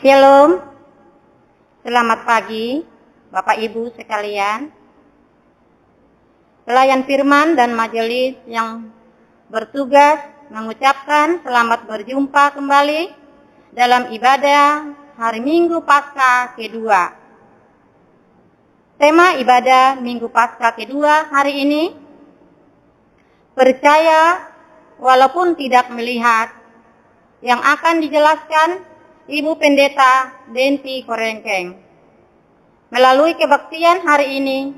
Shalom, selamat pagi Bapak Ibu sekalian, pelayan firman dan majelis yang bertugas mengucapkan selamat berjumpa kembali dalam ibadah hari Minggu Paskah kedua. Tema ibadah Minggu Paskah kedua hari ini, percaya walaupun tidak melihat, yang akan dijelaskan Ibu Pendeta Denti Korengkeng. Melalui kebaktian hari ini,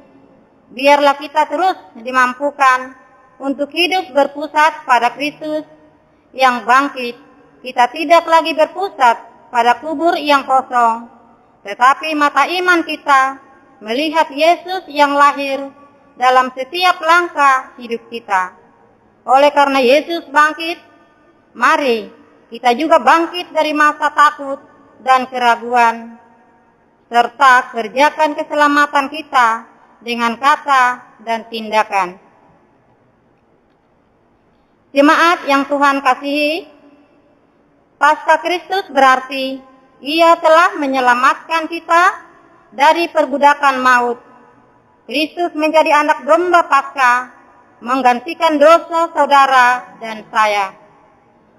biarlah kita terus dimampukan untuk hidup berpusat pada Kristus yang bangkit. Kita tidak lagi berpusat pada kubur yang kosong, tetapi mata iman kita melihat Yesus yang lahir dalam setiap langkah hidup kita. Oleh karena Yesus bangkit, mari kita juga bangkit dari masa takut dan keraguan, serta kerjakan keselamatan kita dengan kata dan tindakan. Jemaat yang Tuhan kasihi, Paskah Kristus berarti Ia telah menyelamatkan kita dari perbudakan maut. Kristus menjadi anak domba Paskah, menggantikan dosa saudara dan saya.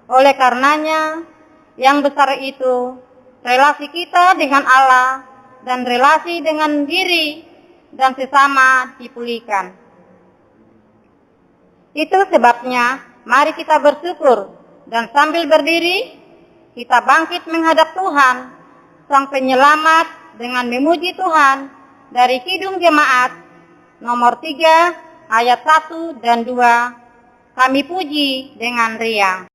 Oleh karenanya, yang besar itu, relasi kita dengan Allah dan relasi dengan diri dan sesama dipulihkan. Itu sebabnya, mari kita bersyukur dan sambil berdiri, kita bangkit menghadap Tuhan, Sang Penyelamat, dengan memuji Tuhan dari Kidung Jemaat nomor 3 ayat 1 dan 2. Kami puji dengan riang.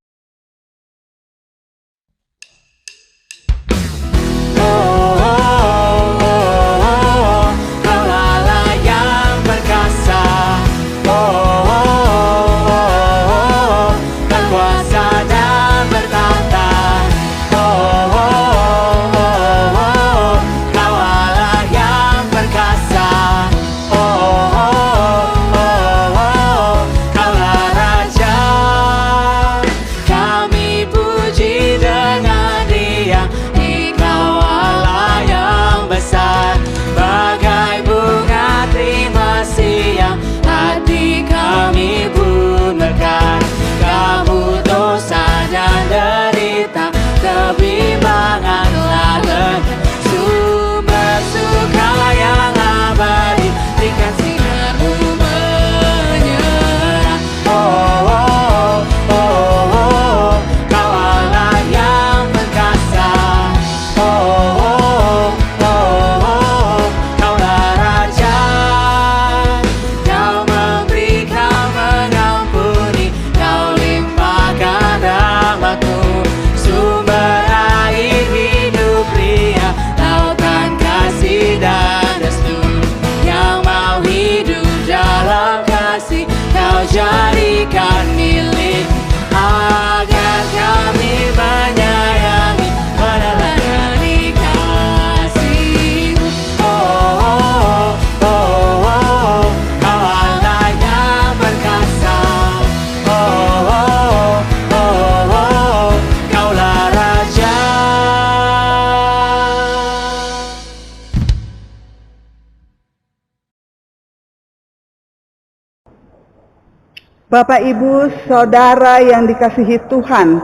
Bapak, Ibu, Saudara yang dikasihi Tuhan,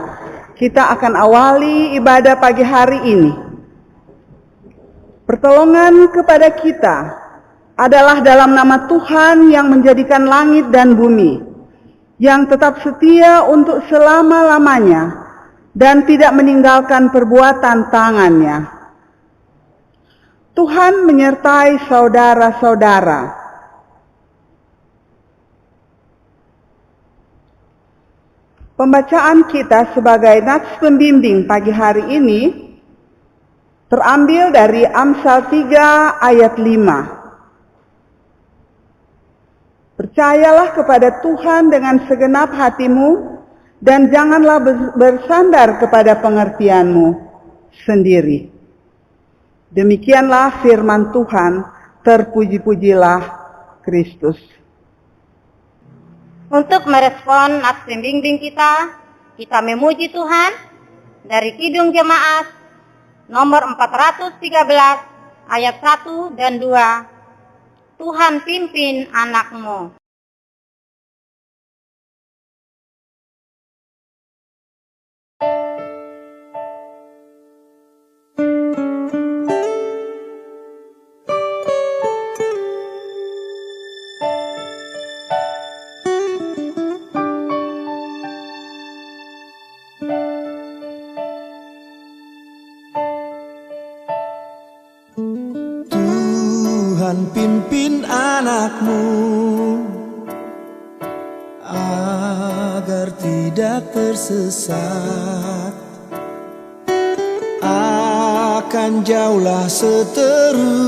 kita akan awali ibadah pagi hari ini. Pertolongan kepada kita adalah dalam nama Tuhan yang menjadikan langit dan bumi, yang tetap setia untuk selama-lamanya dan tidak meninggalkan perbuatan tangannya. Tuhan menyertai saudara-saudara. Pembacaan kita sebagai nats pembimbing pagi hari ini terambil dari Amsal 3 ayat 5. Percayalah kepada Tuhan dengan segenap hatimu dan janganlah bersandar kepada pengertianmu sendiri. Demikianlah firman Tuhan, terpuji-pujilah Kristus. Untuk merespon nats pembimbing kita memuji Tuhan dari Kidung Jemaat nomor 413 ayat 1 dan 2. Tuhan pimpin anakmu. Tuhan pimpin anakmu agar tidak tersesat, akan jauhlah seteru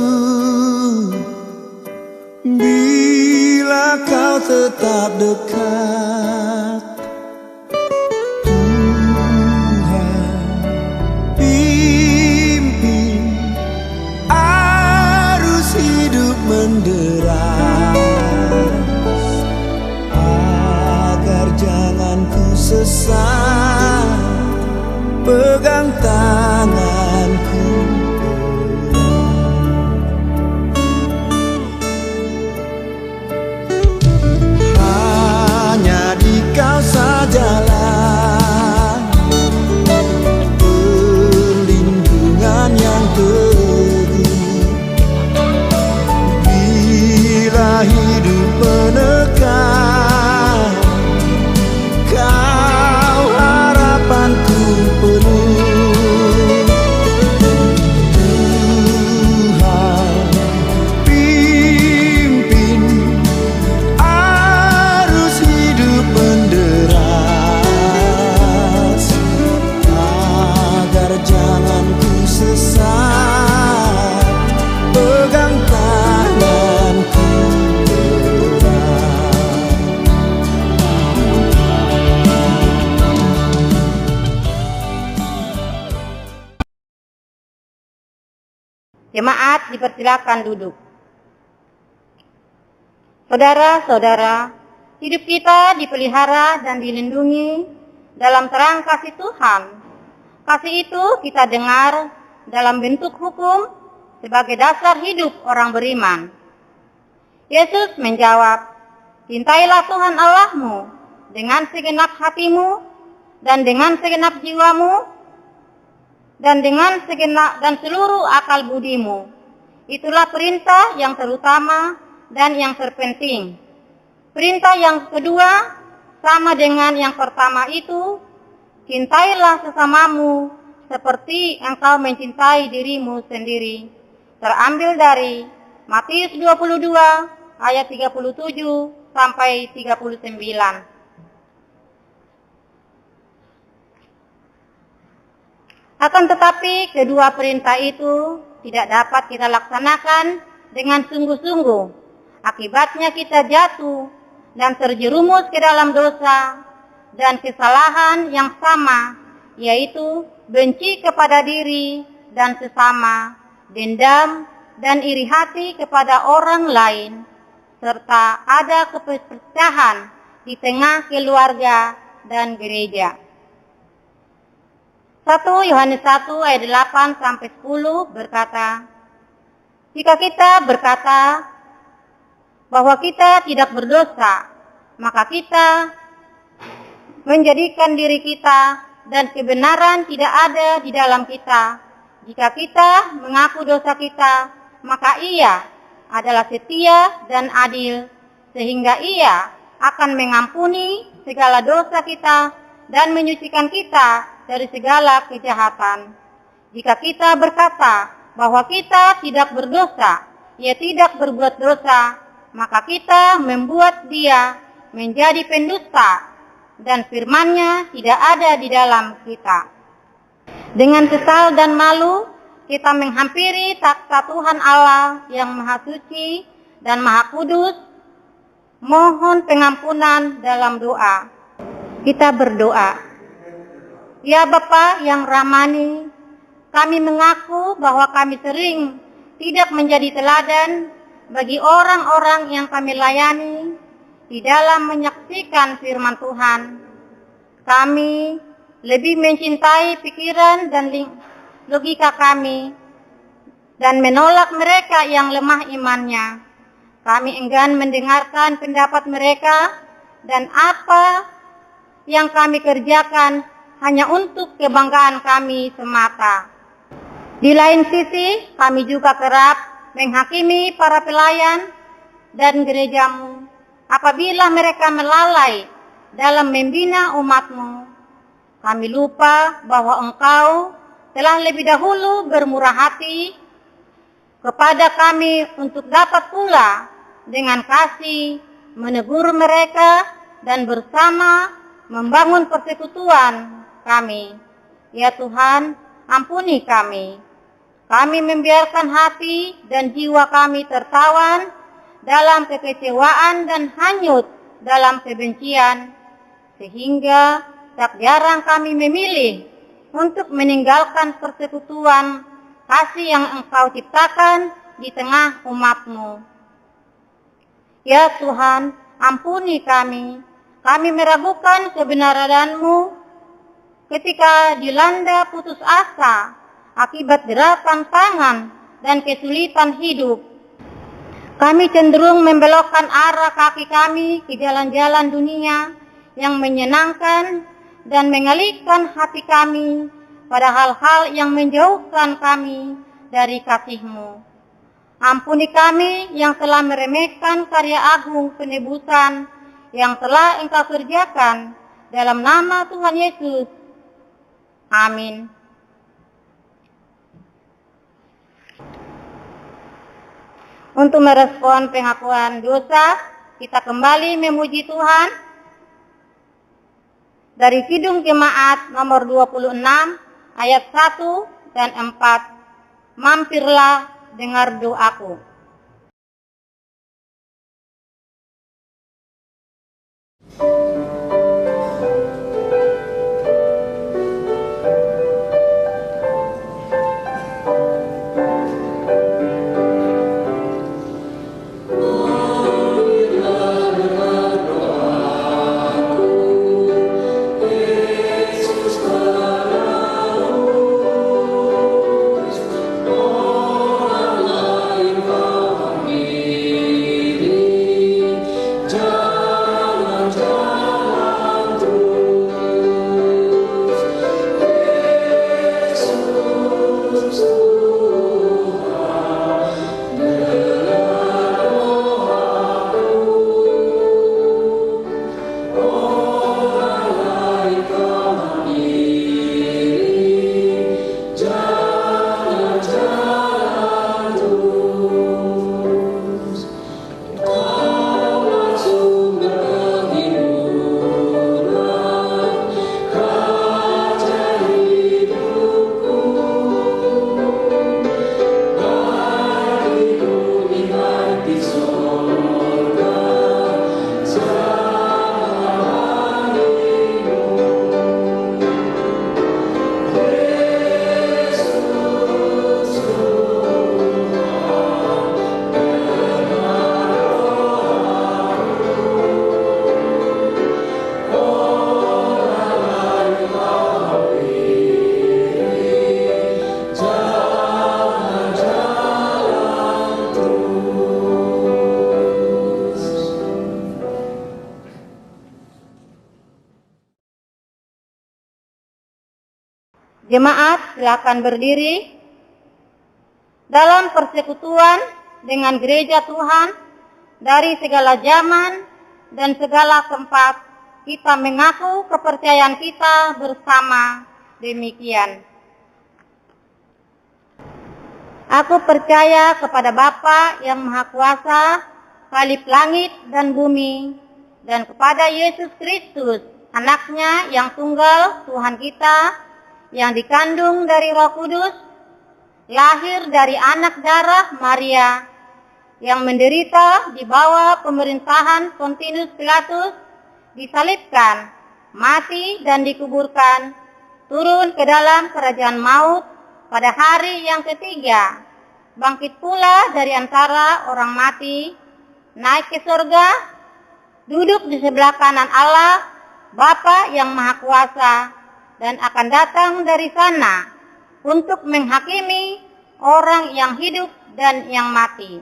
bila kau tetap dekat. Agar jangan ku sesat, pegang tanganku. Hanya di kau sajalah perlindungan yang hidup menekan, kau harapanku penuh. Tuhan pimpin arus hidup menderas, agar jangan ku sesat, pegang tanganku. Jemaat dipersilakan duduk. Saudara-saudara, hidup kita dipelihara dan dilindungi dalam terang kasih Tuhan. Kasih itu kita dengar dalam bentuk hukum sebagai dasar hidup orang beriman. Yesus menjawab, "Cintailah Tuhan Allahmu dengan segenap hatimu dan dengan segenap jiwamu dan dengan segenap dan seluruh akal budimu." Itulah perintah yang terutama dan yang terpenting. Perintah yang kedua sama dengan yang pertama itu, cintailah sesamamu seperti engkau mencintai dirimu sendiri. Terambil dari Matius 22 ayat 37 sampai 39. Akan tetapi kedua perintah itu tidak dapat kita laksanakan dengan sungguh-sungguh. Akibatnya kita jatuh dan terjerumus ke dalam dosa dan kesalahan yang sama, yaitu benci kepada diri dan sesama, dendam dan iri hati kepada orang lain, serta ada keperpecahan di tengah keluarga dan gereja. 1 Yohanes 1 ayat 8 sampai 10 berkata, "Jika kita berkata bahwa kita tidak berdosa, maka kita menjadikan diri kita dan kebenaran tidak ada di dalam kita. Jika kita mengaku dosa kita, maka Ia adalah setia dan adil, sehingga Ia akan mengampuni segala dosa kita dan menyucikan kita dari segala kejahatan. Jika kita berkata bahwa kita tidak berdosa, Ia tidak berbuat dosa, maka kita membuat Dia menjadi pendusta dan firman-Nya tidak ada di dalam kita. Dengan kesal dan malu, kita menghampiri takhta Tuhan Allah yang Maha Suci dan Maha Kudus, mohon pengampunan dalam doa. Kita berdoa. Ya Bapa yang Rahmani, kami mengaku bahwa kami sering tidak menjadi teladan bagi orang-orang yang kami layani di dalam menyaksikan firman Tuhan. Kami lebih mencintai pikiran dan logika kami dan menolak mereka yang lemah imannya. Kami enggan mendengarkan pendapat mereka dan apa yang kami kerjakan hanya untuk kebanggaan kami semata. Di lain sisi, kami juga kerap menghakimi para pelayan dan gerejamu apabila mereka melalai dalam membina umatmu. Kami lupa bahwa Engkau telah lebih dahulu bermurah hati kepada kami untuk dapat pula dengan kasih menegur mereka dan bersama membangun persekutuan kami. Ya Tuhan, ampuni kami. Kami membiarkan hati dan jiwa kami tertawan dalam kekecewaan dan hanyut dalam kebencian, sehingga tak jarang kami memilih untuk meninggalkan persekutuan kasih yang Engkau ciptakan di tengah umat-Mu. Ya Tuhan, ampuni kami. Kami meragukan kebenaran-Mu ketika dilanda putus asa akibat jeratan tangan dan kesulitan hidup. Kami cenderung membelokkan arah kaki kami ke jalan-jalan dunia yang menyenangkan dan mengalihkan hati kami pada hal-hal yang menjauhkan kami dari kasih-Mu. Ampuni kami yang telah meremehkan karya agung penebusan yang telah Engkau kerjakan dalam nama Tuhan Yesus. Amin. Untuk merespon pengakuan dosa, kita kembali memuji Tuhan dari Kidung Jemaat nomor 26 ayat 1 dan 4. Mampirlah, dengar doaku. Amen. Jemaat silakan berdiri. Dalam persekutuan dengan gereja Tuhan dari segala zaman dan segala tempat, kita mengaku kepercayaan kita bersama demikian. Aku percaya kepada Bapa yang Maha Kuasa, Khalif langit dan bumi, dan kepada Yesus Kristus, Anaknya yang tunggal, Tuhan kita, yang dikandung dari Roh Kudus, lahir dari anak darah Maria, yang menderita di bawah pemerintahan Pontius Pilatus, disalibkan, mati dan dikuburkan, turun ke dalam kerajaan maut pada hari yang ketiga, bangkit pula dari antara orang mati, naik ke surga, duduk di sebelah kanan Allah, Bapa yang Maha Kuasa, dan akan datang dari sana untuk menghakimi orang yang hidup dan yang mati.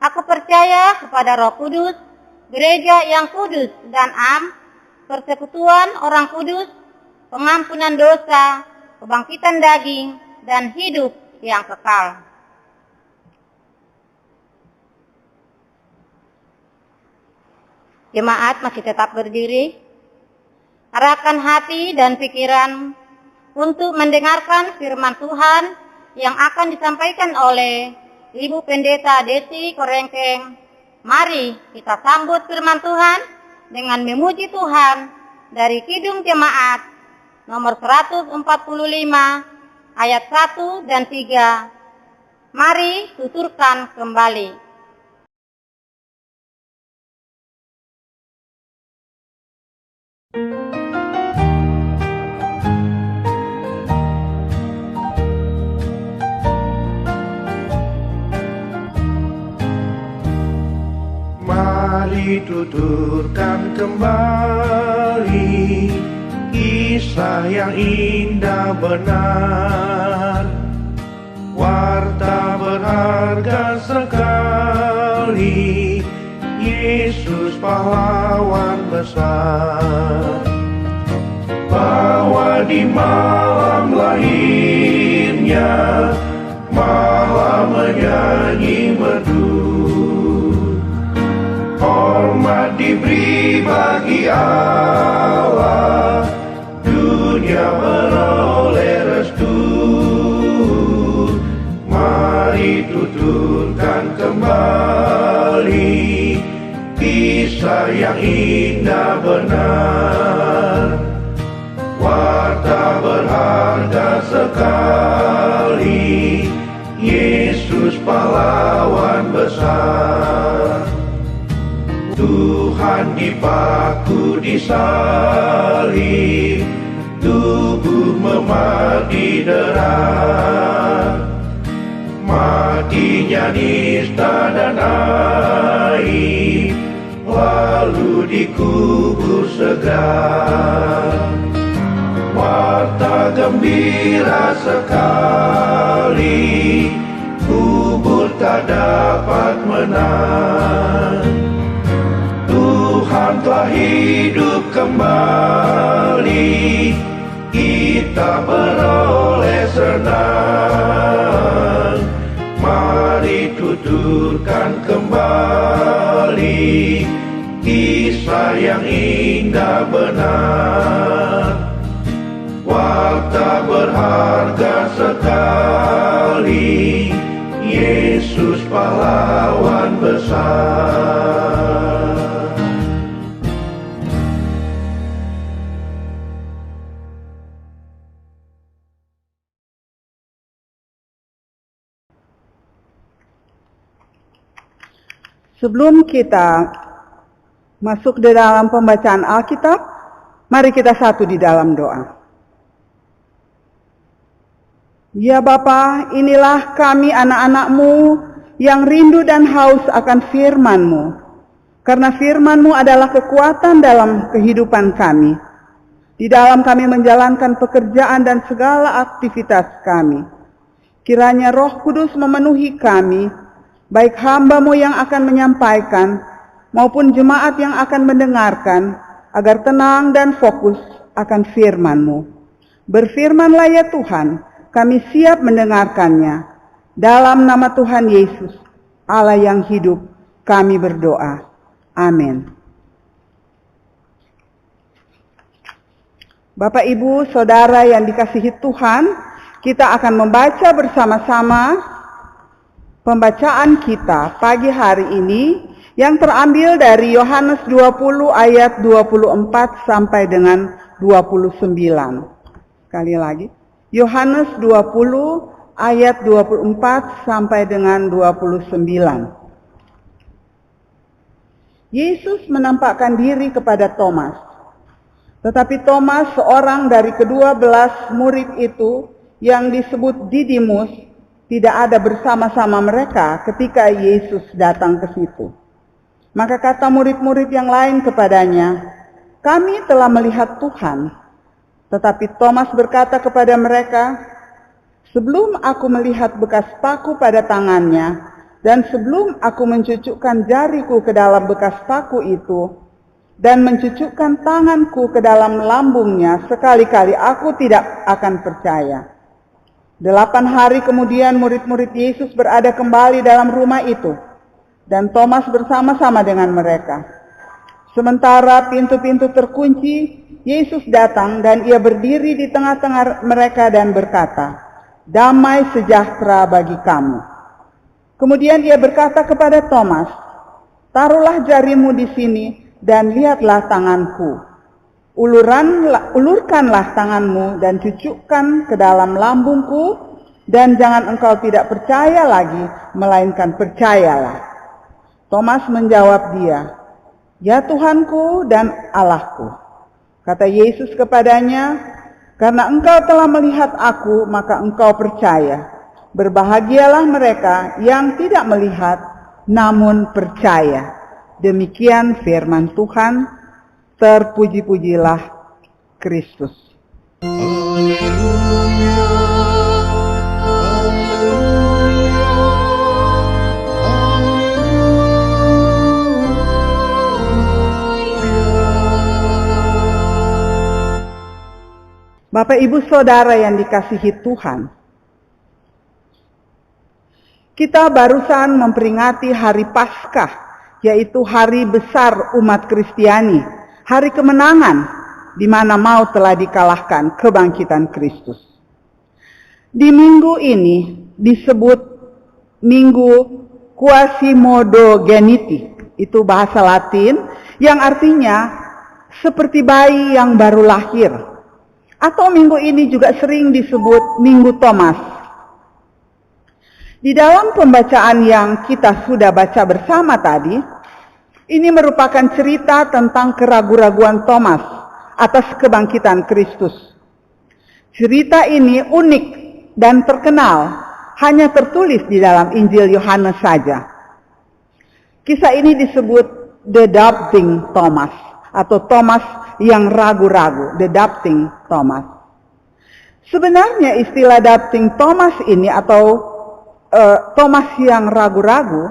Aku percaya kepada Roh Kudus, gereja yang kudus dan am, persekutuan orang kudus, pengampunan dosa, kebangkitan daging, dan hidup yang kekal. Jemaat masih tetap berdiri. Arahkan hati dan pikiran untuk mendengarkan firman Tuhan yang akan disampaikan oleh Ibu Pendeta Desi Korengkeng. Mari kita sambut firman Tuhan dengan memuji Tuhan dari Kidung Jemaat nomor 145 ayat 1 dan 3. Mari tuturkan kembali. Mari tuturkan kembali kisah yang indah benar, warta berharga sekali, Yesus pahlawan besar. Bahwa di malam lahirnya, malam menyanyi merdu, hormat diberi bagi Allah, dunia beroleh restu. Mari tuturkan kembali kisah yang indah benar, warta berharga sekali, Yesus pahlawan besar. Tuhan dipaku di salib, tubuh memati dera, matinya nista dan air, lalu dikubur segera. Warta gembira sekali, kubur tak dapat menang. Tuhan telah hidup kembali, kita beroleh senang. Mari tuturkan kembali kisah yang indah benar, warta berharga sekali, Yesus pahlawan besar. Sebelum kita masuk di dalam pembacaan Alkitab, mari kita satu di dalam doa. Ya Bapa, inilah kami anak-anak-Mu yang rindu dan haus akan firman-Mu. Karena firman-Mu adalah kekuatan dalam kehidupan kami. Di dalam kami menjalankan pekerjaan dan segala aktivitas kami. Kiranya Roh Kudus memenuhi kami, baik hamba-Mu yang akan menyampaikan, maupun jemaat yang akan mendengarkan, agar tenang dan fokus akan firman-Mu. Berfirmanlah ya Tuhan, kami siap mendengarkannya. Dalam nama Tuhan Yesus, Allah yang hidup, kami berdoa. Amin. Bapak, Ibu, Saudara yang dikasihi Tuhan, kita akan membaca bersama-sama pembacaan kita pagi hari ini yang terambil dari Yohanes 20 ayat 24 sampai dengan 29. Sekali lagi, Yohanes 20 ayat 24 sampai dengan 29. Yesus menampakkan diri kepada Thomas. Tetapi Thomas, seorang dari ke-12 murid itu yang disebut Didimus, tidak ada bersama-sama mereka ketika Yesus datang ke situ. Maka kata murid-murid yang lain kepadanya, "Kami telah melihat Tuhan." Tetapi Thomas berkata kepada mereka, "Sebelum aku melihat bekas paku pada tangannya, dan sebelum aku mencucukkan jariku ke dalam bekas paku itu, dan mencucukkan tanganku ke dalam lambungnya, sekali-kali aku tidak akan percaya." 8 hari kemudian murid-murid Yesus berada kembali dalam rumah itu, dan Thomas bersama-sama dengan mereka. Sementara pintu-pintu terkunci, Yesus datang dan ia berdiri di tengah-tengah mereka dan berkata, "Damai sejahtera bagi kamu." Kemudian ia berkata kepada Thomas, "Taruhlah jarimu di sini dan lihatlah tanganku. Ulurkanlah tanganmu dan cucukkan ke dalam lambungku, dan jangan engkau tidak percaya lagi, melainkan percayalah." Thomas menjawab dia, "Ya Tuhanku dan Allahku." Kata Yesus kepadanya, "Karena engkau telah melihat aku, maka engkau percaya. Berbahagialah mereka yang tidak melihat, namun percaya." Demikian firman Tuhan, terpuji-pujilah Kristus. Bapak, Ibu, Saudara yang dikasihi Tuhan, kita barusan memperingati hari Paskah, yaitu hari besar umat Kristiani, hari kemenangan di mana maut telah dikalahkan, kebangkitan Kristus. Di minggu ini disebut Minggu Quasimodogeniti, itu bahasa Latin yang artinya seperti bayi yang baru lahir. Atau minggu ini juga sering disebut Minggu Thomas. Di dalam pembacaan yang kita sudah baca bersama tadi, ini merupakan cerita tentang keraguan-raguan Thomas atas kebangkitan Kristus. Cerita ini unik dan terkenal, hanya tertulis di dalam Injil Yohanes saja. Kisah ini disebut The Doubting Thomas, atau Thomas yang ragu-ragu, The Doubting Thomas. Sebenarnya istilah Doubting Thomas ini atau Thomas yang ragu-ragu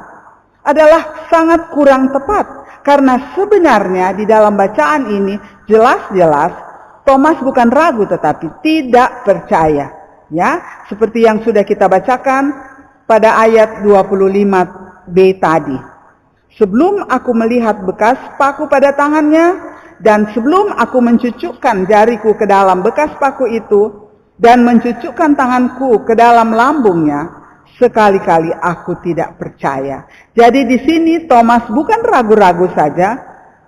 adalah sangat kurang tepat, karena sebenarnya di dalam bacaan ini jelas-jelas Thomas bukan ragu tetapi tidak percaya, ya, seperti yang sudah kita bacakan pada ayat 25b tadi. "Sebelum aku melihat bekas paku pada tangannya, dan sebelum aku mencucukkan jariku ke dalam bekas paku itu, dan mencucukkan tanganku ke dalam lambungnya, sekali-kali aku tidak percaya." Jadi di sini Thomas bukan ragu-ragu saja,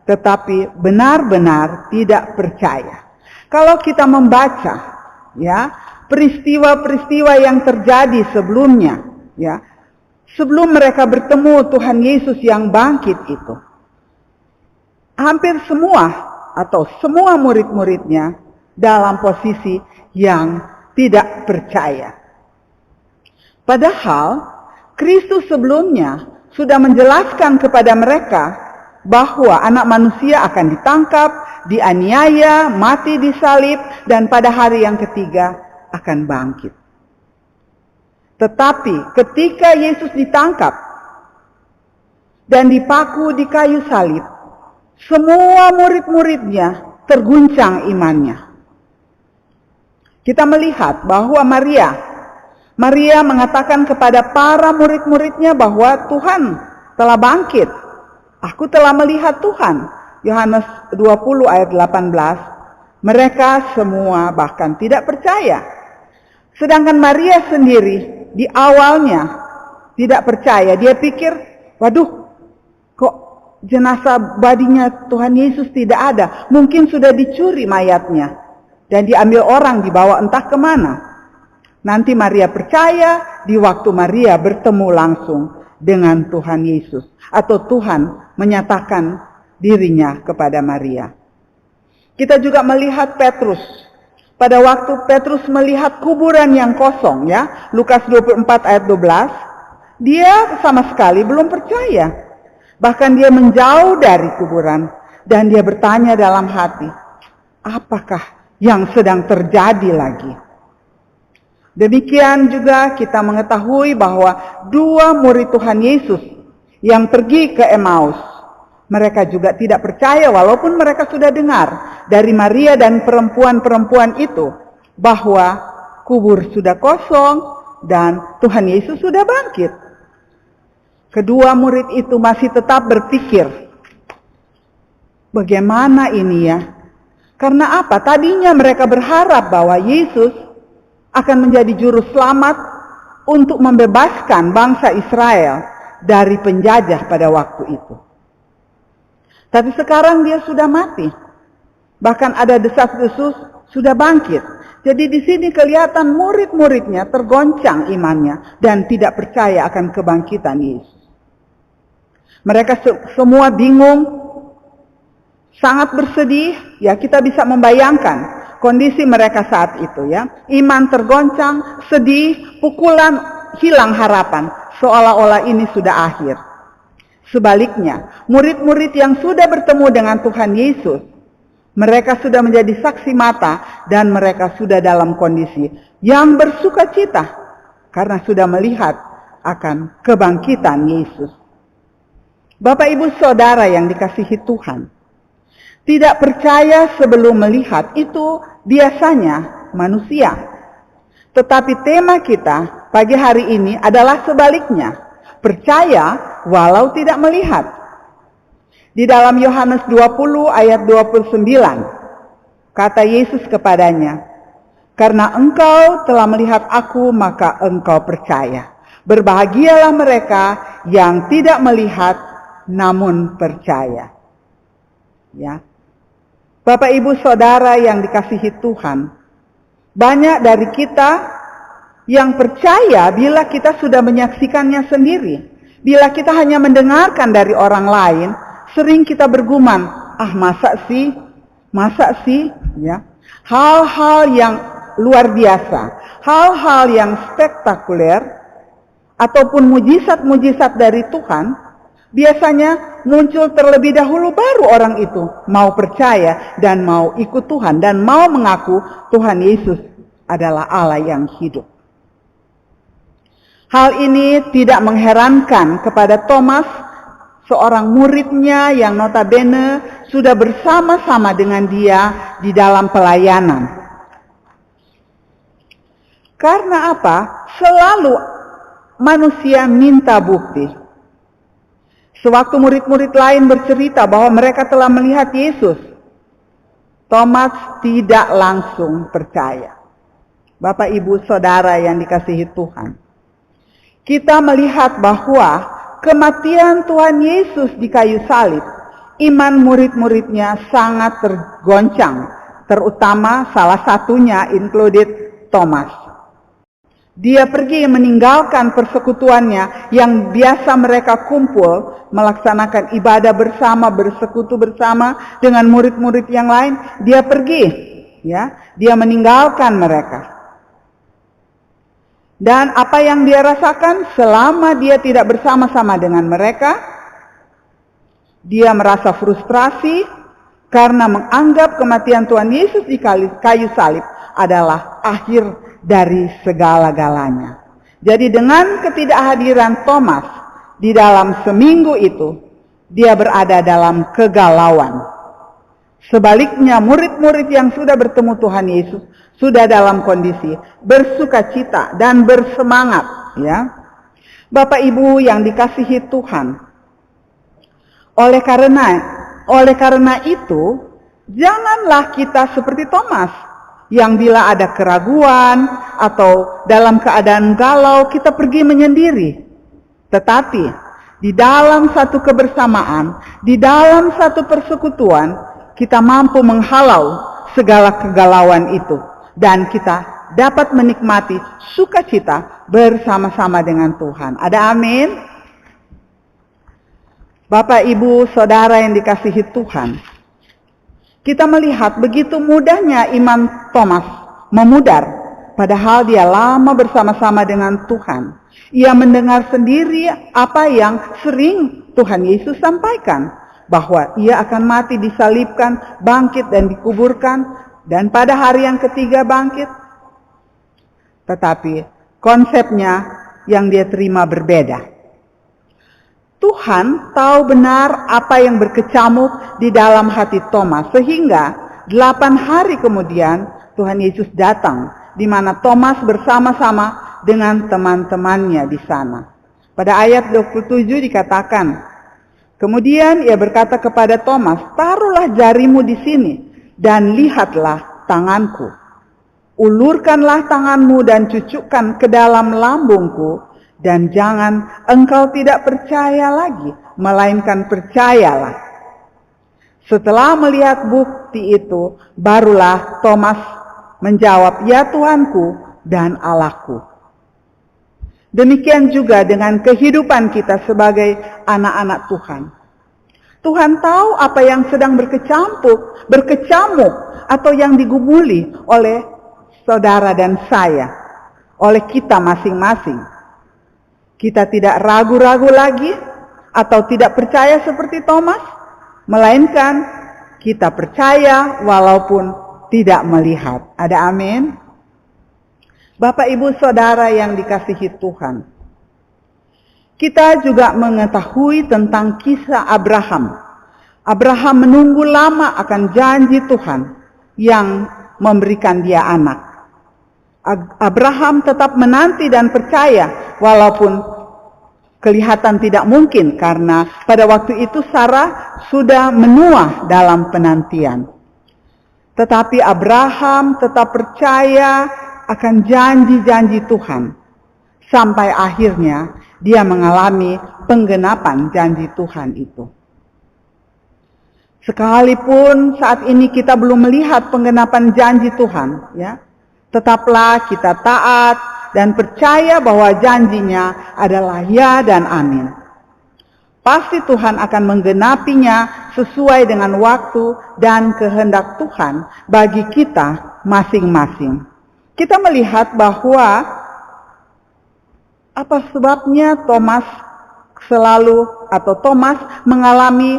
tetapi benar-benar tidak percaya. Kalau kita membaca, ya, peristiwa-peristiwa yang terjadi sebelumnya, ya, sebelum mereka bertemu Tuhan Yesus yang bangkit itu, hampir semua atau semua murid-muridnya dalam posisi yang tidak percaya. Padahal Kristus sebelumnya sudah menjelaskan kepada mereka bahwa anak manusia akan ditangkap, dianiaya, mati disalib, dan pada hari yang ketiga akan bangkit. Tetapi ketika Yesus ditangkap dan dipaku di kayu salib, semua murid-muridnya terguncang imannya. Kita melihat bahwa Maria mengatakan kepada para murid-muridnya bahwa Tuhan telah bangkit. Aku telah melihat Tuhan. Yohanes 20 ayat 18. Mereka semua bahkan tidak percaya. Sedangkan Maria sendiri di awalnya tidak percaya. Dia pikir, waduh, kok jenazah badinya Tuhan Yesus tidak ada. Mungkin sudah dicuri mayatnya dan diambil orang, dibawa entah kemana. Nanti Maria percaya di waktu Maria bertemu langsung dengan Tuhan Yesus. Atau Tuhan menyatakan dirinya kepada Maria. Kita juga melihat Petrus. Pada waktu Petrus melihat kuburan yang kosong, ya, Lukas 24 ayat 12, dia sama sekali belum percaya. Bahkan dia menjauh dari kuburan dan dia bertanya dalam hati, apakah yang sedang terjadi lagi? Demikian juga kita mengetahui bahwa dua murid Tuhan Yesus yang pergi ke Emmaus, mereka juga tidak percaya walaupun mereka sudah dengar dari Maria dan perempuan-perempuan itu bahwa kubur sudah kosong dan Tuhan Yesus sudah bangkit. Kedua murid itu masih tetap berpikir, bagaimana ini ya? Karena apa? Tadinya mereka berharap bahwa Yesus akan menjadi juru selamat untuk membebaskan bangsa Israel dari penjajah pada waktu itu. Tapi sekarang dia sudah mati. Bahkan ada desas-desus sudah bangkit. Jadi di sini kelihatan murid-muridnya tergoncang imannya dan tidak percaya akan kebangkitan Yesus. Mereka semua bingung, sangat bersedih. Ya, kita bisa membayangkan kondisi mereka saat itu, ya. Iman tergoncang, sedih, pukulan, hilang harapan, seolah-olah ini sudah akhir. Sebaliknya, murid-murid yang sudah bertemu dengan Tuhan Yesus, mereka sudah menjadi saksi mata dan mereka sudah dalam kondisi yang bersukacita karena sudah melihat akan kebangkitan Yesus. Bapak Ibu Saudara yang dikasihi Tuhan, tidak percaya sebelum melihat itu biasanya manusia. Tetapi tema kita pagi hari ini adalah sebaliknya. Percaya walau tidak melihat. Di dalam Yohanes 20 ayat 29, kata Yesus kepadanya, karena engkau telah melihat aku, maka engkau percaya. Berbahagialah mereka yang tidak melihat namun percaya. Ya. Bapak Ibu Saudara yang dikasihi Tuhan, banyak dari kita yang percaya bila kita sudah menyaksikannya sendiri. Bila kita hanya mendengarkan dari orang lain, sering kita bergumam, masa sih, ya. Hal-hal yang luar biasa, hal-hal yang spektakuler, ataupun mujizat-mujizat dari Tuhan, biasanya muncul terlebih dahulu baru orang itu mau percaya dan mau ikut Tuhan dan mau mengaku Tuhan Yesus adalah Allah yang hidup. Hal ini tidak mengherankan kepada Thomas, seorang muridnya yang notabene sudah bersama-sama dengan dia di dalam pelayanan. Karena apa? Selalu manusia minta bukti. Sewaktu murid-murid lain bercerita bahwa mereka telah melihat Yesus, Thomas tidak langsung percaya. Bapak, Ibu, Saudara yang dikasihi Tuhan, kita melihat bahwa kematian Tuhan Yesus di kayu salib, iman murid-muridnya sangat tergoncang, terutama salah satunya included Thomas. Dia pergi meninggalkan persekutuannya yang biasa mereka kumpul, melaksanakan ibadah bersama, bersekutu bersama dengan murid-murid yang lain. Dia pergi, ya, dia meninggalkan mereka. Dan apa yang dia rasakan selama dia tidak bersama-sama dengan mereka, dia merasa frustrasi karena menganggap kematian Tuhan Yesus di kayu salib adalah akhir dari segala-galanya. Jadi dengan ketidakhadiran Thomas di dalam seminggu itu, dia berada dalam kegalauan. Sebaliknya, murid-murid yang sudah bertemu Tuhan Yesus sudah dalam kondisi bersukacita dan bersemangat, ya. Bapak Ibu yang dikasihi Tuhan, oleh karena itu, janganlah kita seperti Thomas yang bila ada keraguan atau dalam keadaan galau kita pergi menyendiri. Tetapi di dalam satu kebersamaan, di dalam satu persekutuan, kita mampu menghalau segala kegalauan itu dan kita dapat menikmati sukacita bersama-sama dengan Tuhan. Ada amin? Bapak, Ibu, Saudara yang dikasihi Tuhan, kita melihat begitu mudahnya iman Thomas memudar, padahal dia lama bersama-sama dengan Tuhan. Ia mendengar sendiri apa yang sering Tuhan Yesus sampaikan, bahwa ia akan mati, disalibkan, bangkit dan dikuburkan, dan pada hari yang ketiga bangkit. Tetapi konsepnya yang dia terima berbeda. Tuhan tahu benar apa yang berkecamuk di dalam hati Thomas, sehingga 8 hari kemudian Tuhan Yesus datang, di mana Thomas bersama-sama dengan teman-temannya di sana. Pada ayat 27 dikatakan, kemudian ia berkata kepada Thomas, taruhlah jarimu di sini dan lihatlah tanganku. Ulurkanlah tanganmu dan cucukkan ke dalam lambungku, dan jangan engkau tidak percaya lagi, melainkan percayalah. Setelah melihat bukti itu, barulah Thomas menjawab, ya Tuhanku dan Allahku. Demikian juga dengan kehidupan kita sebagai anak-anak Tuhan. Tuhan tahu apa yang sedang berkecamuk atau yang digumuli oleh saudara dan saya, oleh kita masing-masing. Kita tidak ragu-ragu lagi atau tidak percaya seperti Thomas, melainkan kita percaya walaupun tidak melihat. Ada amin? Bapak, Ibu, Saudara yang dikasihi Tuhan, kita juga mengetahui tentang kisah Abraham. Abraham menunggu lama akan janji Tuhan yang memberikan dia anak. Abraham tetap menanti dan percaya walaupun kelihatan tidak mungkin, karena pada waktu itu Sarah sudah menua dalam penantian. Tetapi Abraham tetap percaya akan janji-janji Tuhan, sampai akhirnya dia mengalami penggenapan janji Tuhan itu. Sekalipun saat ini kita belum melihat penggenapan janji Tuhan, ya, tetaplah kita taat dan percaya bahwa janjinya adalah ya dan amin. Pasti Tuhan akan menggenapinya sesuai dengan waktu dan kehendak Tuhan bagi kita masing-masing. Kita melihat bahwa apa sebabnya Thomas mengalami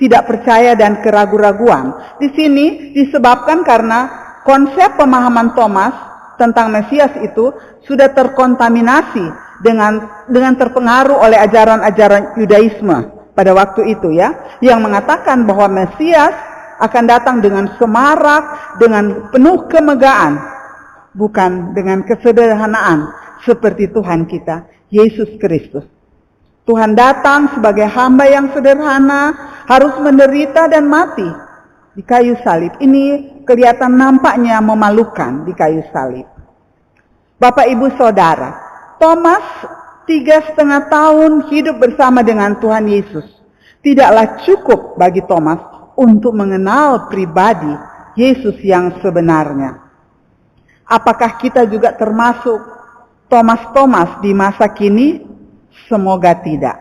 tidak percaya dan keraguan-raguan. Di sini disebabkan karena konsep pemahaman Thomas tentang Mesias itu sudah terkontaminasi dengan terpengaruh oleh ajaran-ajaran Yudaisme pada waktu itu, ya, yang mengatakan bahwa Mesias akan datang dengan semarak, dengan penuh kemegahan, bukan dengan kesederhanaan seperti Tuhan kita Yesus Kristus. Tuhan datang sebagai hamba yang sederhana, harus menderita dan mati di kayu salib. Ini kelihatan nampaknya memalukan di kayu salib. Bapak, Ibu, Saudara, Thomas 3,5 tahun hidup bersama dengan Tuhan Yesus. Tidaklah cukup bagi Thomas untuk mengenal pribadi Yesus yang sebenarnya. Apakah kita juga termasuk Thomas-Thomas di masa kini? Semoga tidak.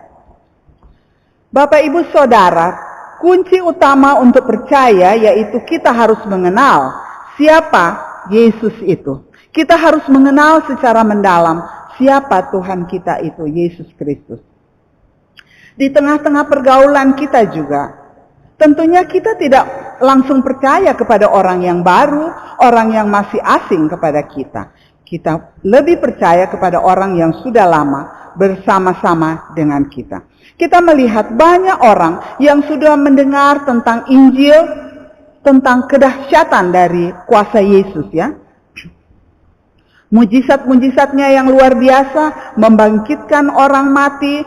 Bapak, Ibu, Saudara, kunci utama untuk percaya yaitu kita harus mengenal siapa Yesus itu. Kita harus mengenal secara mendalam siapa Tuhan kita itu, Yesus Kristus. Di tengah-tengah pergaulan kita juga, tentunya kita tidak langsung percaya kepada orang yang baru, orang yang masih asing kepada kita. Kita lebih percaya kepada orang yang sudah lama bersama-sama dengan kita. Kita melihat banyak orang yang sudah mendengar tentang Injil, tentang kedahsyatan dari kuasa Yesus ya. Mujizat-mujizatnya yang luar biasa, membangkitkan orang mati,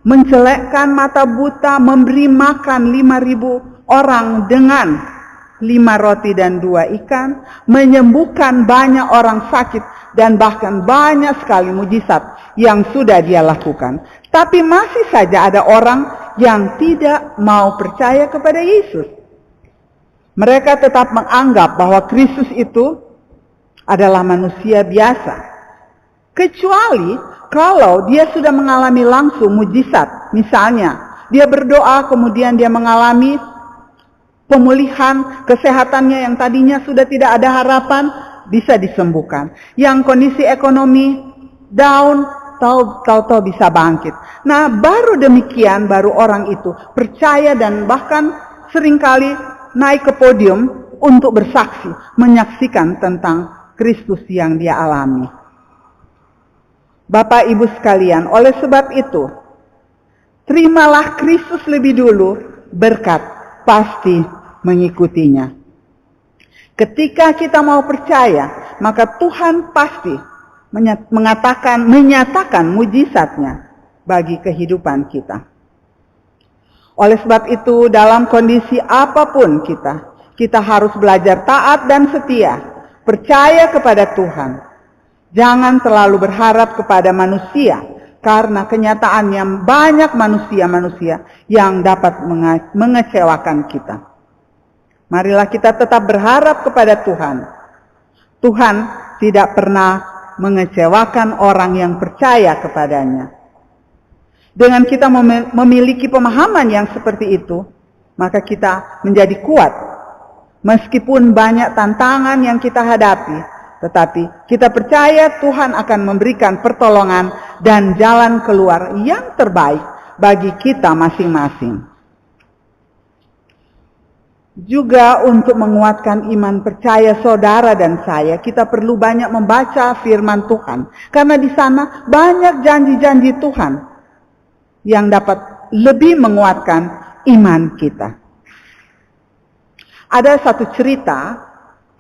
mencelekkan mata buta, memberi makan 5.000 orang dengan 5 roti dan 2 ikan, menyembuhkan banyak orang sakit, dan bahkan banyak sekali mujizat yang sudah dia lakukan. Tapi masih saja ada orang yang tidak mau percaya kepada Yesus. Mereka tetap menganggap bahwa Kristus itu adalah manusia biasa. Kecuali kalau dia sudah mengalami langsung mujizat. Misalnya, dia berdoa kemudian dia mengalami pemulihan kesehatannya yang tadinya sudah tidak ada harapan, bisa disembuhkan. Yang kondisi ekonomi down, tahu-tahu bisa bangkit. Nah, baru demikian, baru orang itu percaya dan bahkan seringkali naik ke podium untuk bersaksi, menyaksikan tentang Kristus yang dia alami. Bapak Ibu sekalian, oleh sebab itu, terimalah Kristus lebih dulu, berkat pasti mengikutinya. Ketika kita mau percaya, maka Tuhan pasti menyatakan mujizatnya bagi kehidupan kita. Oleh sebab itu, dalam kondisi apapun kita harus belajar taat dan setia, percaya kepada Tuhan. Jangan terlalu berharap kepada manusia, karena kenyataannya banyak manusia-manusia yang dapat mengecewakan kita. Marilah kita tetap berharap kepada Tuhan. Tuhan tidak pernah mengecewakan orang yang percaya kepadanya. Dengan kita memiliki pemahaman yang seperti itu, maka kita menjadi kuat. Meskipun banyak tantangan yang kita hadapi, tetapi kita percaya Tuhan akan memberikan pertolongan dan jalan keluar yang terbaik bagi kita masing-masing. Juga untuk menguatkan iman percaya saudara dan saya, kita perlu banyak membaca firman Tuhan. Karena di sana banyak janji-janji Tuhan yang dapat lebih menguatkan iman kita. Ada satu cerita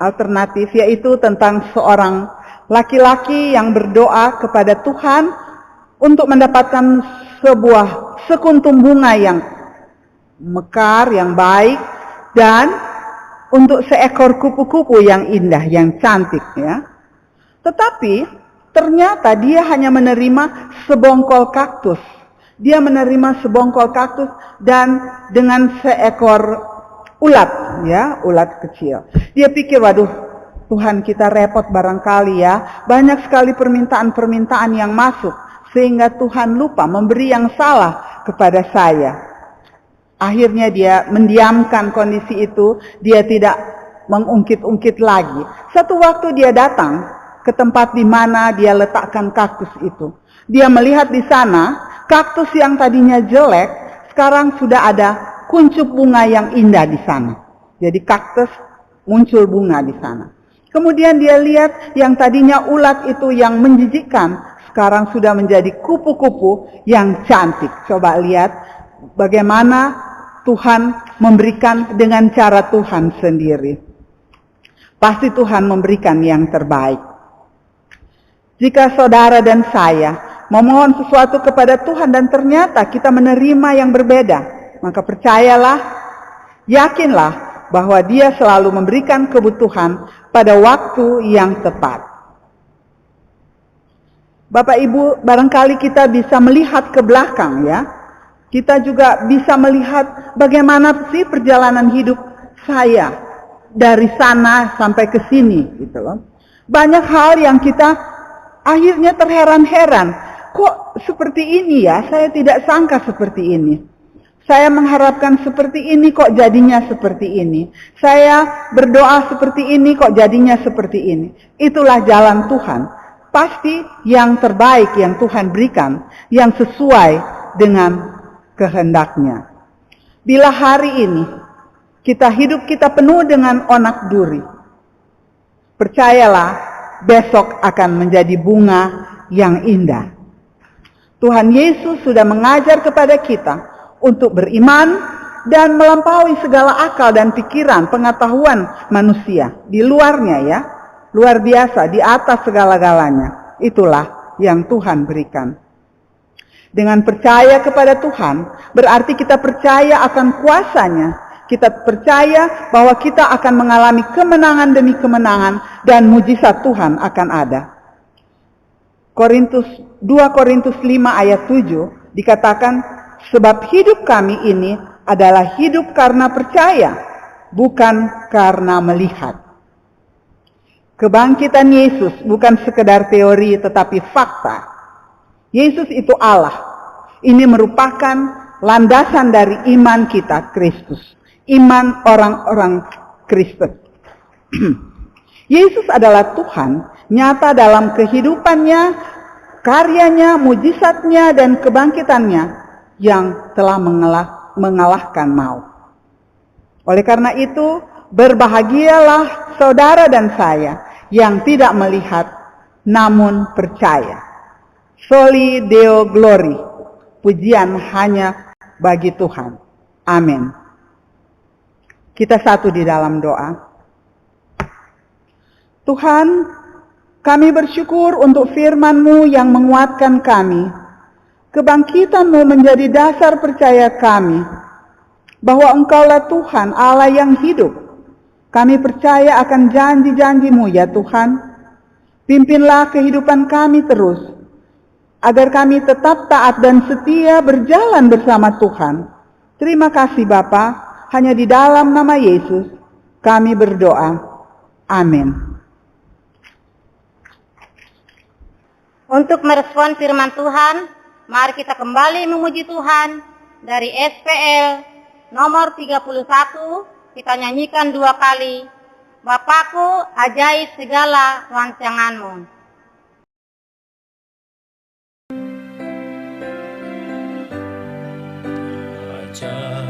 alternatif, yaitu tentang seorang laki-laki yang berdoa kepada Tuhan untuk mendapatkan sebuah sekuntum bunga yang mekar, yang baik, dan untuk seekor kupu-kupu yang indah, yang cantik ya. Tetapi ternyata dia hanya menerima sebongkol kaktus. Dia menerima sebongkol kaktus dan dengan seekor ulat ya, ulat kecil. Dia pikir, waduh, Tuhan kita repot barangkali ya. Banyak sekali permintaan-permintaan yang masuk, sehingga Tuhan lupa memberi yang salah kepada saya. Akhirnya dia mendiamkan kondisi itu, dia tidak mengungkit-ungkit lagi. Satu waktu dia datang ke tempat di mana dia letakkan kaktus itu. Dia melihat di sana, kaktus yang tadinya jelek, sekarang sudah ada kuncup bunga yang indah di sana. Jadi kaktus muncul bunga di sana. Kemudian dia lihat yang tadinya ulat itu yang menjijikkan, sekarang sudah menjadi kupu-kupu yang cantik. Coba lihat bagaimana Tuhan memberikan dengan cara Tuhan sendiri. Pasti Tuhan memberikan yang terbaik. Jika saudara dan saya memohon sesuatu kepada Tuhan dan ternyata kita menerima yang berbeda, maka percayalah, yakinlah bahwa Dia selalu memberikan kebutuhan pada waktu yang tepat. Bapak Ibu, barangkali kita bisa melihat ke belakang ya. Kita juga bisa melihat bagaimana sih perjalanan hidup saya dari sana sampai ke sini gitu loh. Banyak hal yang kita akhirnya terheran-heran. Kok seperti ini ya? Saya tidak sangka seperti ini. Saya mengharapkan seperti ini, kok jadinya seperti ini. Saya berdoa seperti ini, kok jadinya seperti ini. Itulah jalan Tuhan. Pasti yang terbaik yang Tuhan berikan, yang sesuai dengan kehendaknya. Bila hari ini hidup kita penuh dengan onak duri, percayalah besok akan menjadi bunga yang indah. Tuhan Yesus sudah mengajar kepada kita untuk beriman dan melampaui segala akal dan pikiran, pengetahuan manusia. Di luarnya ya, luar biasa, di atas segala-galanya. Itulah yang Tuhan berikan. Dengan percaya kepada Tuhan, berarti kita percaya akan kuasanya. Kita percaya bahwa kita akan mengalami kemenangan demi kemenangan dan mujizat Tuhan akan ada. 2 Korintus 5 ayat 7 dikatakan, sebab hidup kami ini adalah hidup karena percaya, bukan karena melihat. Kebangkitan Yesus bukan sekedar teori tetapi fakta. Yesus itu Allah. Ini merupakan landasan dari iman kita Kristus. Iman orang-orang Kristen. Yesus adalah Tuhan, nyata dalam kehidupannya, karyanya, mujizatnya, dan kebangkitannya yang telah mengalahkan maut. Oleh karena itu, berbahagialah saudara dan saya yang tidak melihat namun percaya. Soli Deo Glory. Pujian hanya bagi Tuhan. Amin. Kita satu di dalam doa. Tuhan, kami bersyukur untuk firman-Mu yang menguatkan kami. Kebangkitan-Mu menjadi dasar percaya kami bahwa Engkaulah Tuhan Allah yang hidup. Kami percaya akan janji-janji-Mu ya Tuhan. Pimpinlah kehidupan kami terus, agar kami tetap taat dan setia berjalan bersama Tuhan. Terima kasih Bapa, hanya di dalam nama Yesus kami berdoa. Amin. Untuk merespon firman Tuhan, mari kita kembali memuji Tuhan dari SPL nomor 31. Kita nyanyikan 2 kali. Bapakku, ajaib segala rancangan-Mu. Ajar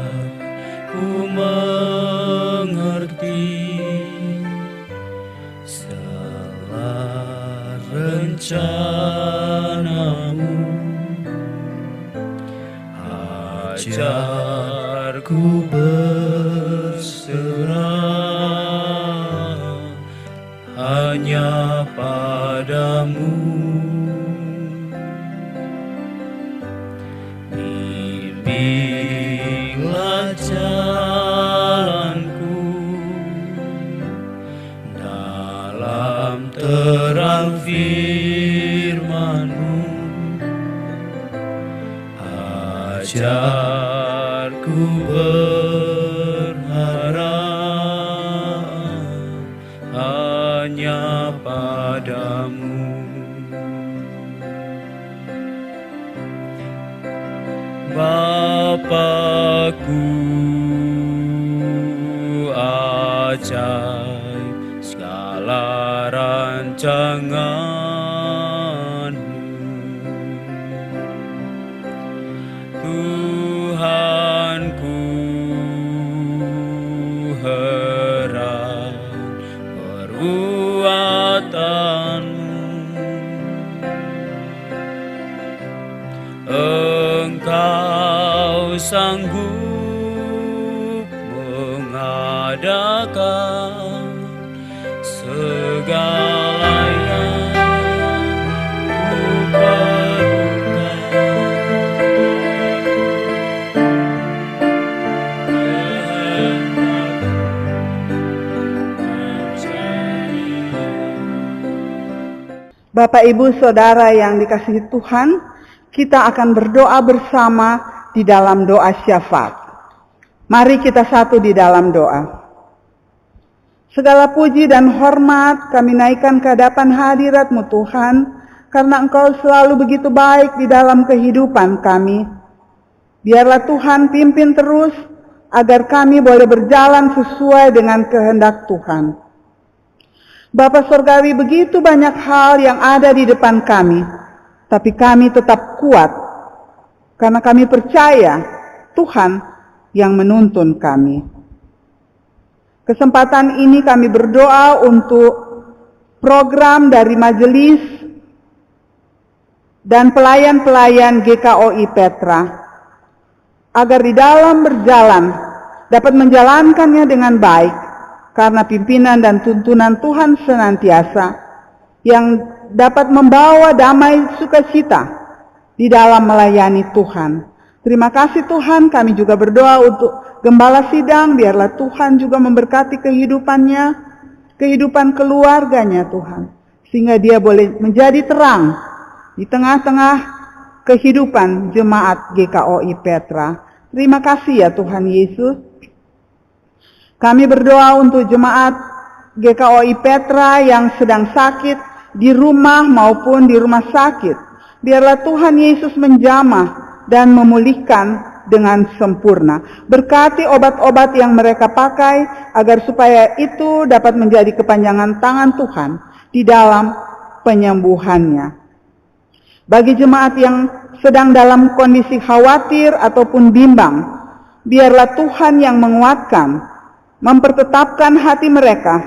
ku mengerti segala rencana-Mu. Ajar ku berserah hanya padamu. Bimbinglah jalanku dalam terang firman-Mu. Ajarku berharap hanya padamu. Bapakku, ajaib segala rancangan-Mu. Tuhanku, heran perbuatan-Mu. Engkau sanggup mengadakan segala yang ku perlukan. Bapak, Ibu, Saudara yang dikasihi Tuhan, kita akan berdoa bersama di dalam doa syafaat. Mari kita satu di dalam doa. Segala puji dan hormat kami naikkan ke hadapan hadirat-Mu Tuhan, karena Engkau selalu begitu baik di dalam kehidupan kami. Biarlah Tuhan pimpin terus, agar kami boleh berjalan sesuai dengan kehendak Tuhan. Bapa Surgawi, begitu banyak hal yang ada di depan kami, tapi kami tetap kuat, karena kami percaya Tuhan yang menuntun kami. Kesempatan ini kami berdoa untuk program dari majelis dan pelayan-pelayan GKOI Petra, agar di dalam berjalan dapat menjalankannya dengan baik karena pimpinan dan tuntunan Tuhan senantiasa yang dapat membawa damai sukacita di dalam melayani Tuhan. Terima kasih Tuhan, kami juga berdoa untuk Gembala Sidang, biarlah Tuhan juga memberkati kehidupannya, kehidupan keluarganya Tuhan, sehingga dia boleh menjadi terang di tengah-tengah kehidupan jemaat GKOI Petra. Terima kasih ya Tuhan Yesus. Kami berdoa untuk jemaat GKOI Petra yang sedang sakit di rumah maupun di rumah sakit. Biarlah Tuhan Yesus menjamah dan memulihkan dengan sempurna. Berkati obat-obat yang mereka pakai agar supaya itu dapat menjadi kepanjangan tangan Tuhan di dalam penyembuhannya. Bagi jemaat yang sedang dalam kondisi khawatir ataupun bimbang, biarlah Tuhan yang menguatkan, mempertetapkan hati mereka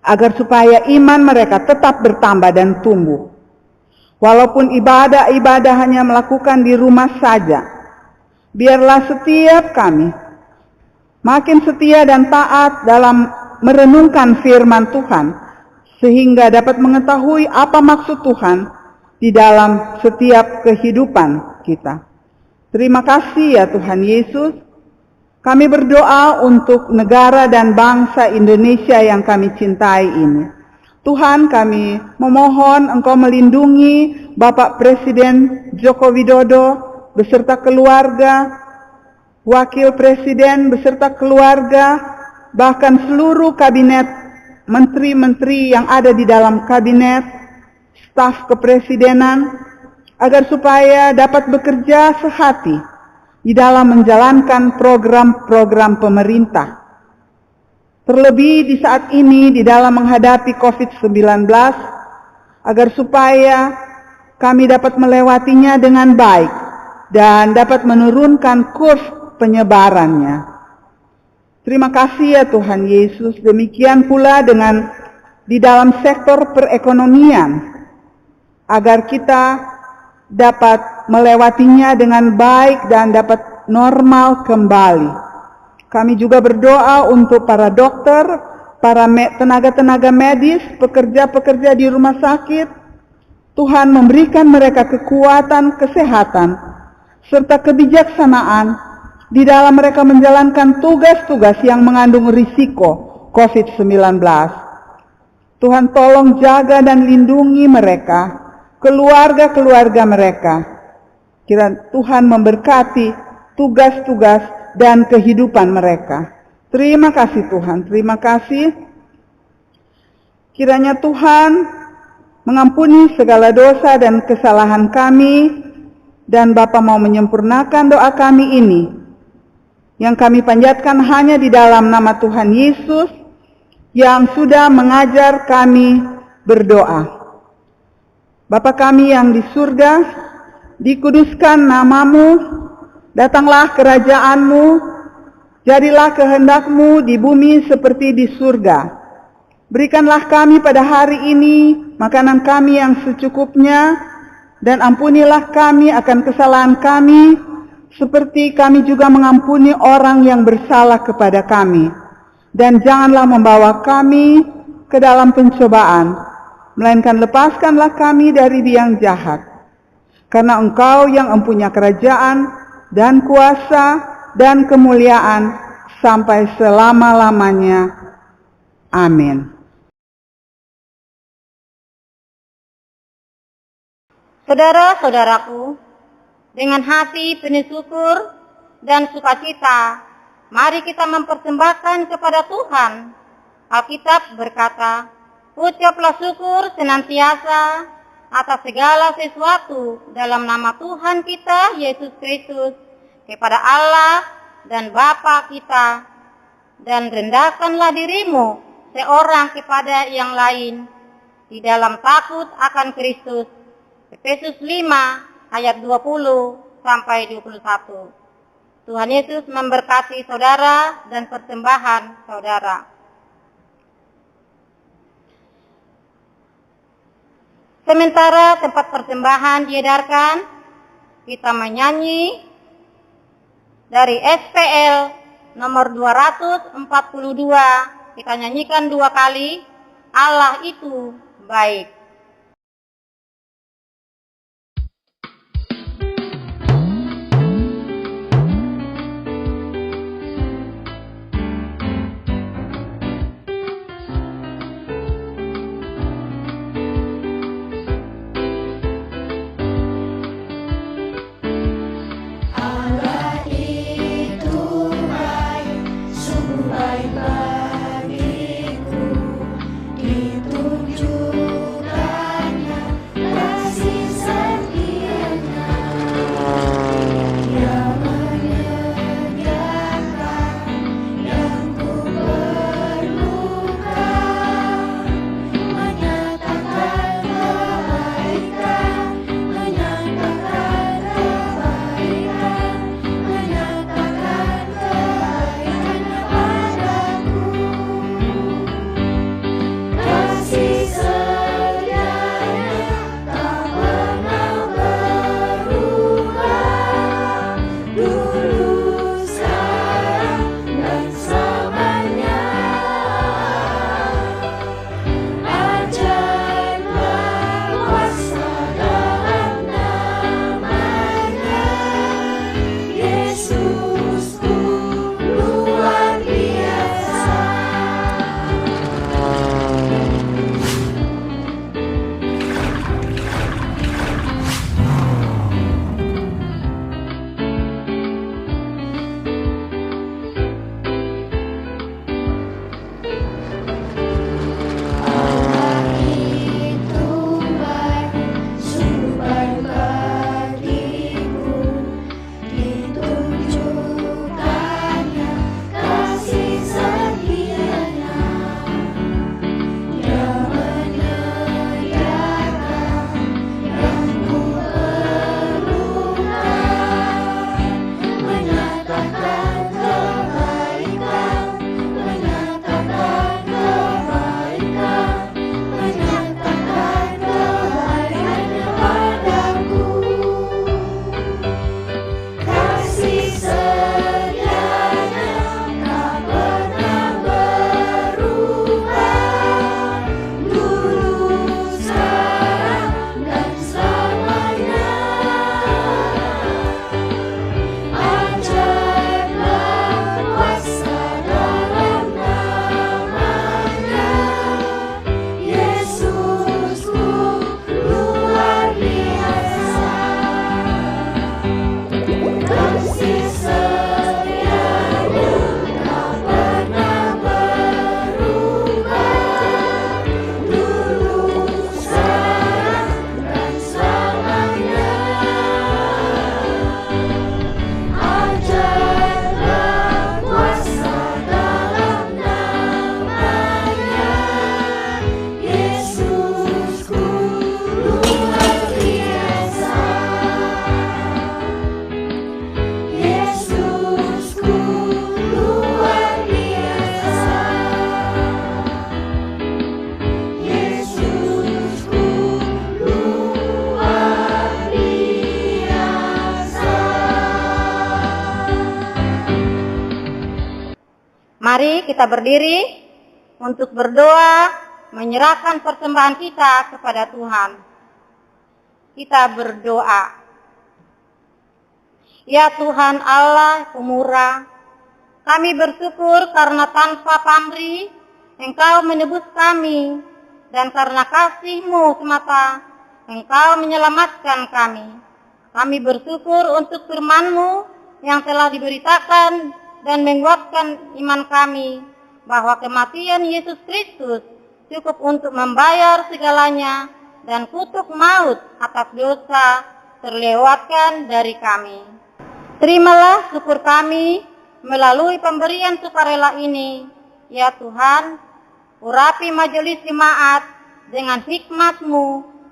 agar supaya iman mereka tetap bertambah dan tumbuh. Walaupun ibadah-ibadah hanya melakukan di rumah saja, biarlah setiap kami makin setia dan taat dalam merenungkan firman Tuhan, sehingga dapat mengetahui apa maksud Tuhan di dalam setiap kehidupan kita. Terima kasih ya Tuhan Yesus. Kami berdoa untuk negara dan bangsa Indonesia yang kami cintai ini. Tuhan, kami memohon Engkau melindungi Bapak Presiden Joko Widodo beserta keluarga, Wakil Presiden beserta keluarga, bahkan seluruh kabinet, menteri-menteri yang ada di dalam kabinet, staf kepresidenan, agar supaya dapat bekerja sehati di dalam menjalankan program-program pemerintah. Terlebih di saat ini di dalam menghadapi COVID-19, agar supaya kami dapat melewatinya dengan baik dan dapat menurunkan kurs penyebarannya. Terima kasih ya Tuhan Yesus. Demikian pula dengan di dalam sektor perekonomian, agar kita dapat melewatinya dengan baik dan dapat normal kembali. Kami juga berdoa untuk para dokter, para tenaga-tenaga medis, pekerja-pekerja di rumah sakit. Tuhan memberikan mereka kekuatan, kesehatan, serta kebijaksanaan di dalam mereka menjalankan tugas-tugas yang mengandung risiko COVID-19. Tuhan tolong jaga dan lindungi mereka, keluarga-keluarga mereka. Kiranya Tuhan memberkati tugas-tugas dan kehidupan mereka. Terima kasih Tuhan, terima kasih. Kiranya Tuhan mengampuni segala dosa dan kesalahan kami, dan Bapa mau menyempurnakan doa kami ini, yang kami panjatkan hanya di dalam nama Tuhan Yesus, yang sudah mengajar kami berdoa. Bapa kami yang di surga, dikuduskan namamu, datanglah kerajaan-Mu, jadilah kehendak-Mu di bumi seperti di surga. Berikanlah kami pada hari ini makanan kami yang secukupnya, dan ampunilah kami akan kesalahan kami, seperti kami juga mengampuni orang yang bersalah kepada kami. Dan janganlah membawa kami ke dalam pencobaan, melainkan lepaskanlah kami dari yang jahat. Karena Engkau yang mempunyai kerajaan dan kuasa dan kemuliaan sampai selama-lamanya. Amin. Saudara-saudaraku, dengan hati penuh syukur dan sukacita, mari kita mempersembahkan kepada Tuhan. Alkitab berkata, ucaplah syukur senantiasa atas segala sesuatu dalam nama Tuhan kita Yesus Kristus kepada Allah dan Bapa kita, dan rendahkanlah dirimu seorang kepada yang lain di dalam takut akan Kristus. Efesus 5 ayat 20 sampai 21. Tuhan Yesus memberkati saudara dan persembahan saudara. Sementara tempat persembahan diedarkan, kita menyanyi dari SPL nomor 242. Kita nyanyikan 2 kali. Allah itu baik. Mari kita berdiri untuk berdoa, menyerahkan persembahan kita kepada Tuhan. Kita berdoa. Ya Tuhan Allah pemurah, kami bersyukur karena tanpa pamrih Engkau menebus kami, dan karena kasih-Mu semata Engkau menyelamatkan kami. Kami bersyukur untuk firman-Mu yang telah diberitakan dan menguatkan iman kami bahwa kematian Yesus Kristus cukup untuk membayar segalanya dan kutuk maut atas dosa terlewatkan dari kami. Terimalah syukur kami melalui pemberian sukarela ini, ya Tuhan. Urapi majelis jemaat dengan hikmat-Mu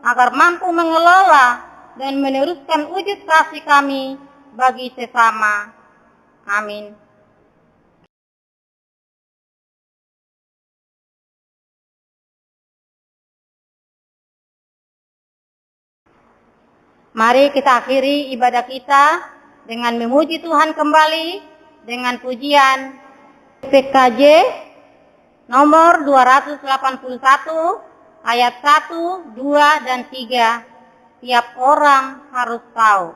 agar mampu mengelola dan meneruskan wujud kasih kami bagi sesama. Amin. Mari kita akhiri ibadah kita dengan memuji Tuhan kembali dengan pujian PKJ nomor 281 ayat 1, 2, dan 3. Tiap orang harus tahu.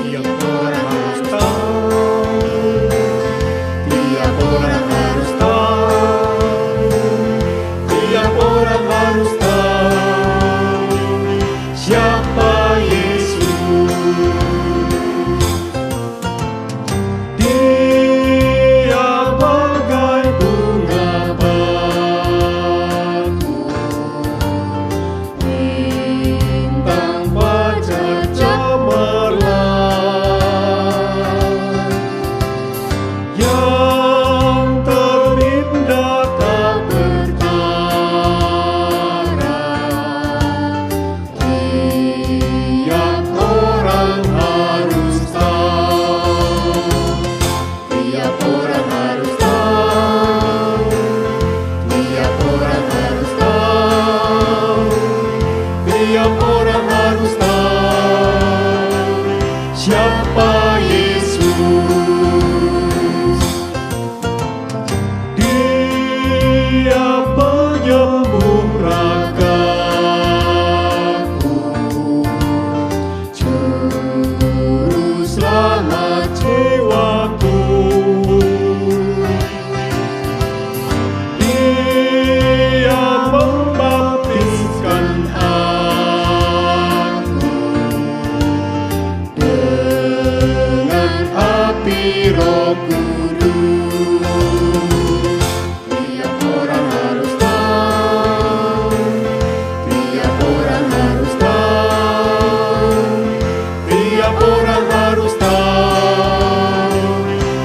Tiap orang harus tahu, tiap orang harus tahu, tiap orang harus tahu siapa Yesus. Dia bagai bunga bakung, bintang fajar cemerlang, yang terindah tak bertara. Tiap orang harus tahu, tiap orang harus tahu, tiap orang harus tahu, tiap orang harus tahu siapa Yesus. Dia penyembuh ragaku, juru selamat jiwaku. Dia membaptiskan aku dengan api Roh Kudus. Tiap orang harus tahu, tiap orang harus tahu, tiap orang harus tahu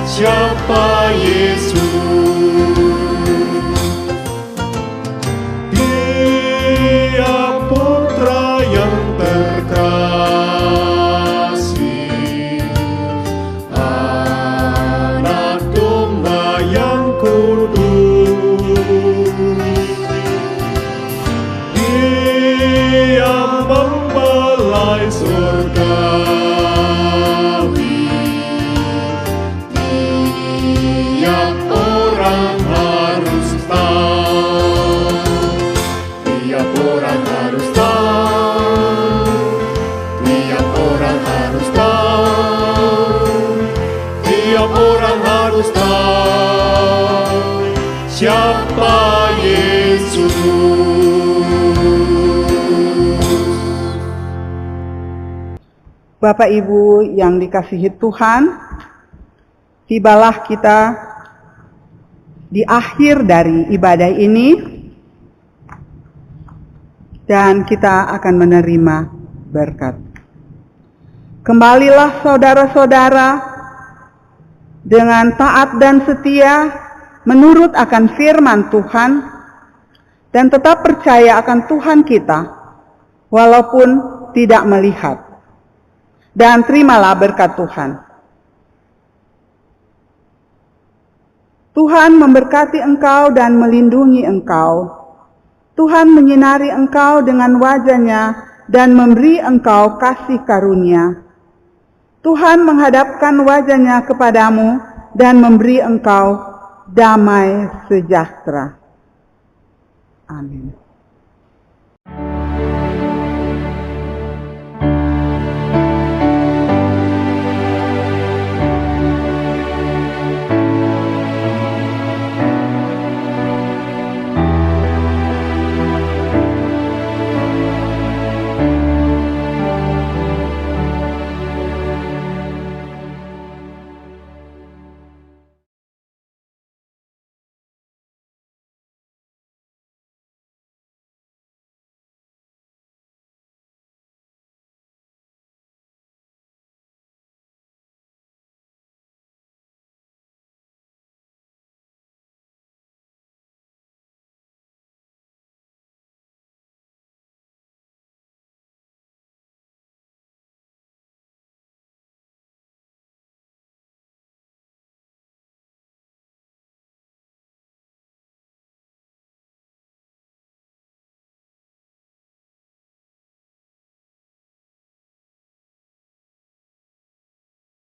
siapa Yesus. Dia putra yang terkasih, anak domba yang kudus. Dia membelai surgawi. Tiap orang harus tahu, tiap orang harus tahu, tiap orang harus tahu, tiap orang harus tahu siapa Yesus. Bapak Ibu yang dikasihi Tuhan, tibalah kita di akhir dari ibadah ini dan kita akan menerima berkat. Kembalilah saudara-saudara dengan taat dan setia menurut akan firman Tuhan dan tetap percaya akan Tuhan kita walaupun tidak melihat. Dan terimalah berkat Tuhan. Tuhan memberkati engkau dan melindungi engkau. Tuhan menyinari engkau dengan wajah-Nya dan memberi engkau kasih karunia. Tuhan menghadapkan wajah-Nya kepadamu dan memberi engkau damai sejahtera. Amin.